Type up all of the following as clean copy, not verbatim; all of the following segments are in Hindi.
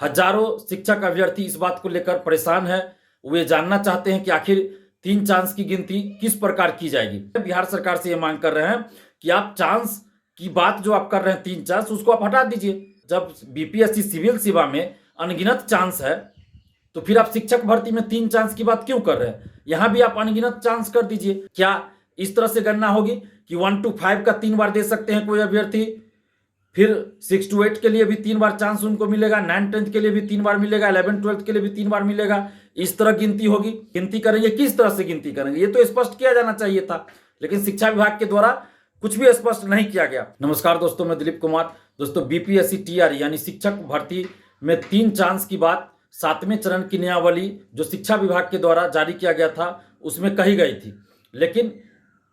हजारों शिक्षक अभ्यर्थी इस बात को लेकर परेशान है। वो ये जानना चाहते हैं कि आखिर 3 चांस की गिनती किस प्रकार की जाएगी। बिहार सरकार से ये मांग कर रहे हैं कि आप चांस की बात जो आप कर रहे हैं 3 चांस, उसको आप हटा दीजिए। जब बीपीएससी सिविल सेवा में अनगिनत चांस है तो फिर आप शिक्षक भर्ती में 3 चांस की बात क्यों कर रहे हैं? यहां भी आप अनगिनत चांस कर दीजिए। क्या इस तरह से गणना होगी कि 1 to 5 का 3 बार दे सकते हैं कोई अभ्यर्थी, फिर 6 to 8 के लिए भी 3 बार चांस उनको मिलेगा, 9 10th के लिए भी 3 बार मिलेगा, 11 12th के लिए भी 3 बार मिलेगा। इस तरह गिनती होगी। गिनती करेंगे, किस तरह से गिनती करेंगे ये तो स्पष्ट किया जाना चाहिए था, लेकिन शिक्षा विभाग के द्वारा कुछ भी स्पष्ट नहीं किया गया। नमस्कार दोस्तों, मैं दिलीप कुमार। दोस्तों, बीपीएससी टीआरई यानी शिक्षक भर्ती में 3 चांस की बात 7वें चरण की नियमावली जो शिक्षा विभाग के द्वारा जारी किया गया था उसमें कही गई थी, लेकिन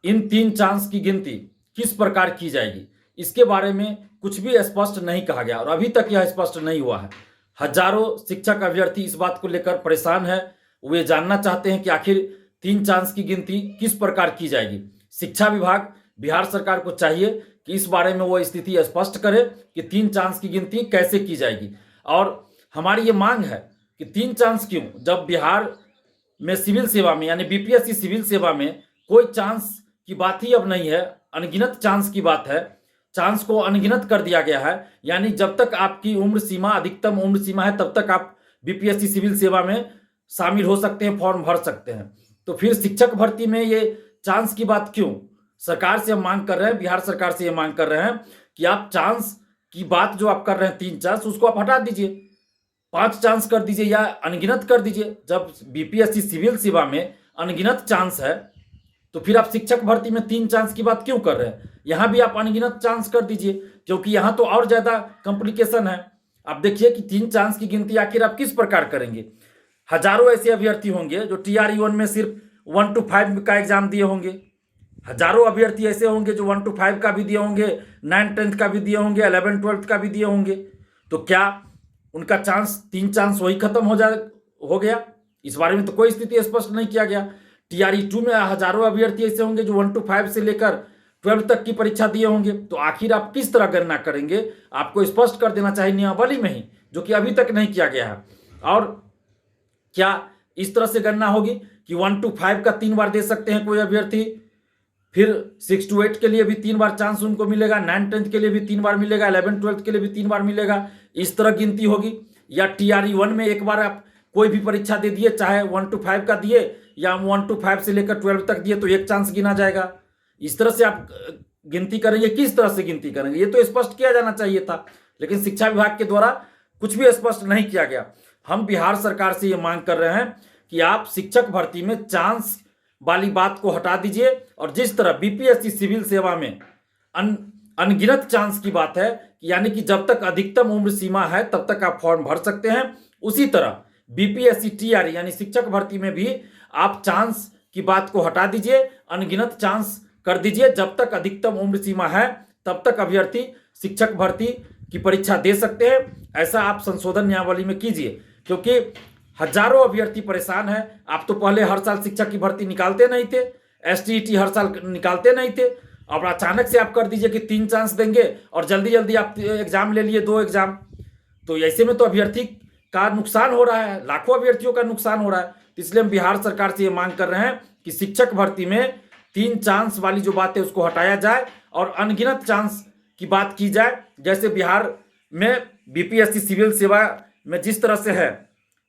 इन 3 चांस की गिनती किस प्रकार की जाएगी इसके बारे में कुछ भी स्पष्ट नहीं कहा गया और अभी तक यह स्पष्ट नहीं हुआ है। हजारों शिक्षक अभ्यर्थी इस बात को लेकर परेशान है। वो ये जानना चाहते हैं कि आखिर 3 चांस की गिनती किस प्रकार की जाएगी। शिक्षा विभाग बिहार सरकार को चाहिए कि इस बारे में वो स्थिति स्पष्ट करे कि 3 चांस की गिनती कैसे की जाएगी। और हमारी ये मांग है कि 3 चांस क्यों, जब बिहार में सिविल सेवा में यानी बीपीएससी सिविल सेवा में कोई चांस की बात ही अब नहीं है, अनगिनत चांस की बात है। चांस को अनगिनत कर दिया गया है, यानी जब तक आपकी उम्र सीमा, अधिकतम उम्र सीमा है, तब तक आप बीपीएससी सिविल सेवा में शामिल हो सकते हैं, फॉर्म भर सकते हैं। तो फिर शिक्षक भर्ती में ये चांस की बात क्यों? सरकार से हम मांग कर रहे हैं, बिहार सरकार से ये मांग कर रहे हैं कि आप चांस की बात जो आप कर रहे हैं 3 चांस, उसको आप हटा दीजिए, 5 चांस कर दीजिए या अनगिनत कर दीजिए। जब बीपीएससी सिविल सेवा में अनगिनत चांस है तो फिर आप शिक्षक भर्ती में 3 चांस की बात क्यों कर रहे हैं? यहां भी आप अनगिनत चांस कर दीजिए, क्योंकि यहां तो और ज्यादा कॉम्प्लिकेशन है। आप देखिए कि 3 चांस की गिनती आखिर आप किस प्रकार करेंगे। हजारों ऐसे अभ्यर्थी होंगे जो टीआरई 1 में सिर्फ 1 to 5 का एग्जाम दिए होंगे। हजारों अभ्यर्थी ऐसे होंगे जो 1 to 5 का भी दिए होंगे, 9 10th का भी दिए होंगे, 11 12th का भी दिए होंगे। तो क्या उनका चांस 3 चांस वही खत्म हो गया? इस बारे में तो कोई स्थिति स्पष्ट नहीं किया गया। टीआरई 2 में हजारों अभ्यर्थी ऐसे होंगे जो 1 to 5 से लेकर 12 तक की परीक्षा दिए होंगे। तो आखिर आप किस तरह गणना करेंगे? आपको स्पष्ट कर देना चाहिए नियमावली में ही, जो कि अभी तक नहीं किया गया है। और क्या इस तरह से गणना होगी कि 1 to 5 का 3 बार दे सकते हैं कोई अभ्यर्थी, फिर 6 to 8 के लिए भी 3 बार चांस उनको मिलेगा, 9 10th के लिए भी 3 बार मिलेगा, 11 12th के लिए भी 3 बार मिलेगा। इस तरह गिनती होगी? या टीआरई 1 में एक बार आप कोई भी परीक्षा दे दिए, चाहे 1 to 5 का दिए या 1 to 5 से लेकर 12 तक दिए, तो 1 चांस गिना जाएगा। इस तरह से आप गिनती करेंगे, किस तरह से गिनती करेंगे ये तो स्पष्ट किया जाना चाहिए था, लेकिन शिक्षा विभाग के द्वारा कुछ भी स्पष्ट नहीं किया गया। हम बिहार सरकार से ये मांग कर रहे हैं कि आप शिक्षक भर्ती में चांस वाली बात को हटा दीजिए और जिस तरह बीपीएससी सिविल सेवा में अनगिनत चांस की बात है, यानी कि जब तक अधिकतम उम्र सीमा है तब तक आप फॉर्म भर सकते हैं, उसी तरह बीपीएससी टीआरई यानी शिक्षक भर्ती में भी आप चांस की बात को हटा दीजिए, अनगिनत चांस कर दीजिए। जब तक अधिकतम उम्र सीमा है तब तक अभ्यर्थी शिक्षक भर्ती की परीक्षा दे सकते हैं। ऐसा आप संशोधन नियमावली में कीजिए, क्योंकि हजारों अभ्यर्थी परेशान हैं। आप तो पहले हर साल शिक्षक की भर्ती निकालते नहीं थे, एसटीईटी हर साल निकालते नहीं थे, और अचानक से आप कर दीजिए कि 3 चांस देंगे और जल्दी जल्दी आप एग्जाम ले लिए, 2 एग्जाम। तो ऐसे में तो अभ्यर्थी का नुकसान हो रहा है, लाखों अभ्यर्थियों का नुकसान हो रहा है। इसलिए हम बिहार सरकार से ये मांग कर रहे हैं कि शिक्षक भर्ती में 3 चांस वाली जो बात है उसको हटाया जाए और अनगिनत चांस की बात की जाए। जैसे बिहार में बीपीएससी सिविल सेवा में जिस तरह से है,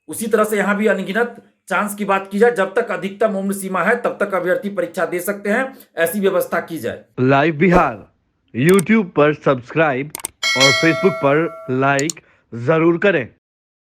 उसी तरह से यहाँ भी अनगिनत चांस की बात की जाए। जब तक अधिकतम उम्र सीमा है तब तक अभ्यर्थी परीक्षा दे सकते हैं, ऐसी व्यवस्था की जाए। लाइव बिहार यूट्यूब पर सब्सक्राइब और फेसबुक पर लाइक जरूर करें।